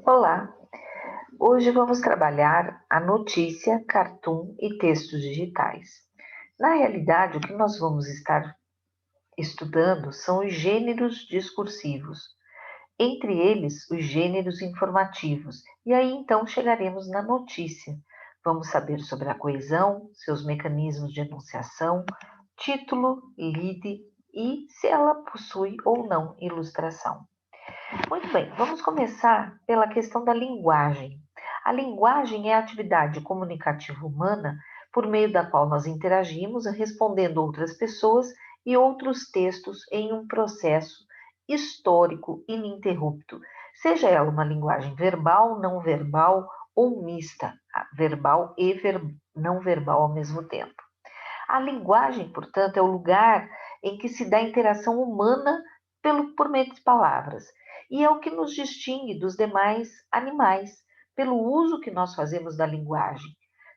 Olá, hoje vamos trabalhar a notícia, cartoon e textos digitais. Na realidade, o que nós vamos estar estudando são os gêneros discursivos, entre eles os gêneros informativos, e aí então chegaremos na notícia. Vamos saber sobre a coesão, seus mecanismos de enunciação, título, lead e se ela possui ou não ilustração. Muito bem, vamos começar pela questão da linguagem. A linguagem é a atividade comunicativa humana por meio da qual nós interagimos, respondendo outras pessoas e outros textos em um processo histórico ininterrupto, seja ela uma linguagem verbal, não verbal ou mista, verbal e não verbal ao mesmo tempo. A linguagem, portanto, é o lugar em que se dá a interação humana por meio de palavras. E é o que nos distingue dos demais animais, pelo uso que nós fazemos da linguagem.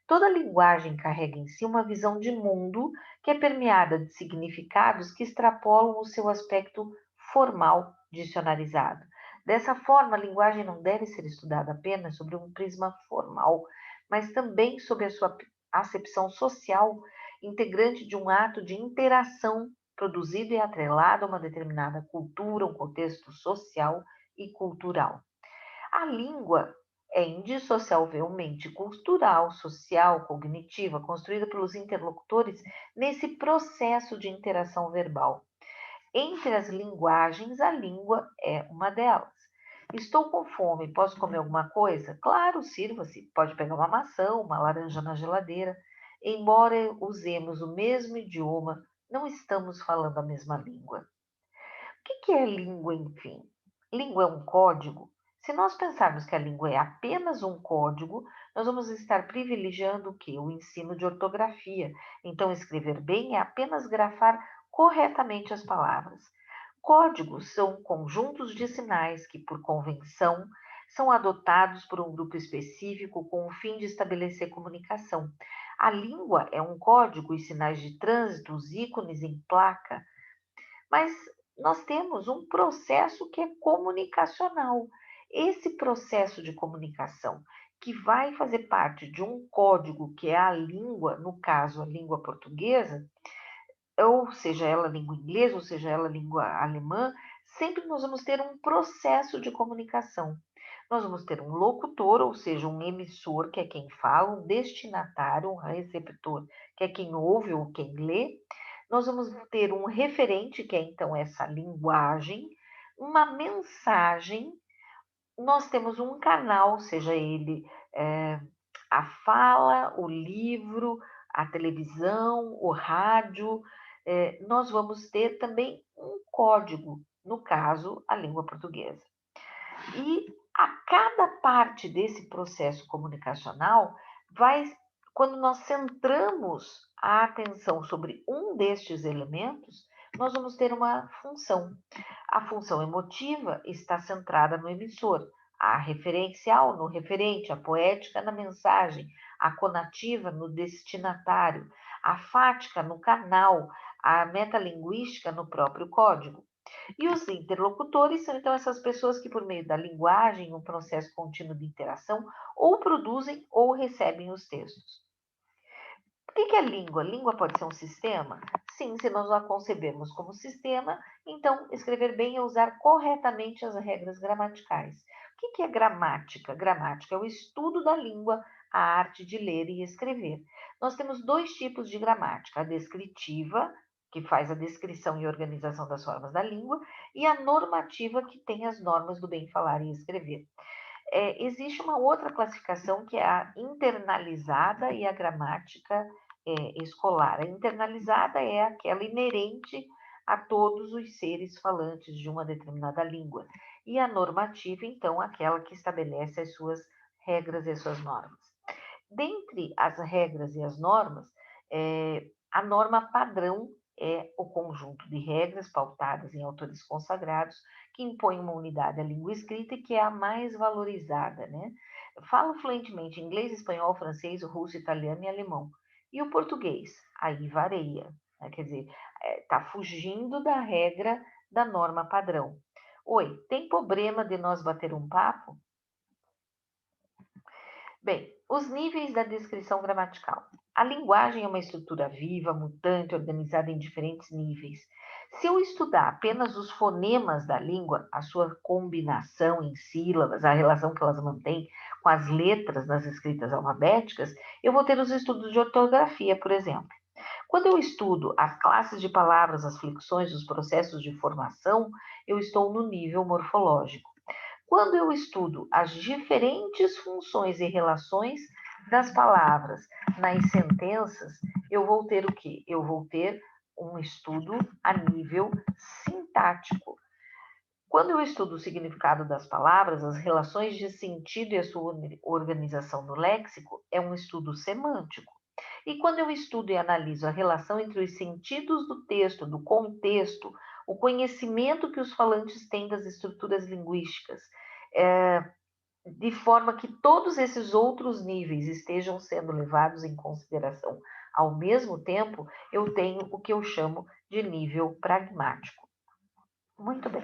Toda linguagem carrega em si uma visão de mundo que é permeada de significados que extrapolam o seu aspecto formal dicionarizado. Dessa forma, a linguagem não deve ser estudada apenas sobre um prisma formal, mas também sobre a sua acepção social integrante de um ato de interação produzido e atrelado a uma determinada cultura, um contexto social e cultural. A língua é indissociavelmente cultural, social, cognitiva, construída pelos interlocutores nesse processo de interação verbal. Entre as linguagens, a língua é uma delas. Estou com fome, posso comer alguma coisa? Claro, sirva-se. Pode pegar uma maçã, uma laranja na geladeira. Embora usemos o mesmo idioma, não estamos falando a mesma língua. O que é língua, enfim? Língua é um código? Se nós pensarmos que a língua é apenas um código, nós vamos estar privilegiando o quê? O ensino de ortografia. Então, escrever bem é apenas grafar corretamente as palavras. Códigos são conjuntos de sinais que, por convenção, são adotados por um grupo específico com o fim de estabelecer comunicação. A língua é um código e sinais de trânsito, os ícones em placa, mas nós temos um processo que é comunicacional. Esse processo de comunicação, que vai fazer parte de um código que é a língua, no caso, a língua portuguesa, ou seja ela língua inglesa, ou seja ela língua alemã, sempre nós vamos ter um processo de comunicação. Nós vamos ter um locutor, ou seja, um emissor, que é quem fala, um destinatário, um receptor, que é quem ouve ou quem lê. Nós vamos ter um referente, que é então essa linguagem, uma mensagem. Nós temos um canal, seja ele a fala, o livro, a televisão, o rádio. Nós vamos ter também um código, no caso, a língua portuguesa. E a cada parte desse processo comunicacional vai, quando nós centramos a atenção sobre um destes elementos, nós vamos ter uma função. A função emotiva está centrada no emissor, a referencial no referente, a poética na mensagem, a conativa no destinatário, a fática no canal, a metalinguística no próprio código. E os interlocutores são então essas pessoas que, por meio da linguagem, um processo contínuo de interação, ou produzem ou recebem os textos. O que é língua? Língua pode ser um sistema? Sim, se nós a concebermos como sistema, então escrever bem é usar corretamente as regras gramaticais. O que é gramática? Gramática é o estudo da língua, a arte de ler e escrever. Nós temos dois tipos de gramática: a descritiva, que faz a descrição e organização das formas da língua, e a normativa, que tem as normas do bem falar e escrever. Existe uma outra classificação que é a internalizada e a gramática escolar. A internalizada é aquela inerente a todos os seres falantes de uma determinada língua. E a normativa, então, aquela que estabelece as suas regras e as suas normas. Dentre as regras e as normas, a norma padrão é o conjunto de regras pautadas em autores consagrados que impõem uma unidade à língua escrita e que é a mais valorizada, né? Falo fluentemente inglês, espanhol, francês, russo, italiano e alemão. E o português? Aí varia, né? Quer dizer, está fugindo da regra da norma padrão. Oi, tem problema de nós bater um papo? Bem, os níveis da descrição gramatical. A linguagem é uma estrutura viva, mutante, organizada em diferentes níveis. Se eu estudar apenas os fonemas da língua, a sua combinação em sílabas, a relação que elas mantêm com as letras nas escritas alfabéticas, eu vou ter os estudos de ortografia, por exemplo. Quando eu estudo as classes de palavras, as flexões, os processos de formação, eu estou no nível morfológico. Quando eu estudo as diferentes funções e relações das palavras nas sentenças, eu vou ter o quê? Eu vou ter um estudo a nível sintático. Quando eu estudo o significado das palavras, as relações de sentido e a sua organização no léxico, é um estudo semântico. E quando eu estudo e analiso a relação entre os sentidos do texto, do contexto, o conhecimento que os falantes têm das estruturas linguísticas, de forma que todos esses outros níveis estejam sendo levados em consideração ao mesmo tempo, eu tenho o que eu chamo de nível pragmático. Muito bem.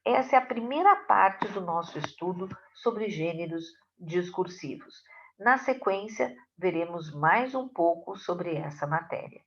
Essa é a primeira parte do nosso estudo sobre gêneros discursivos. Na sequência, veremos mais um pouco sobre essa matéria.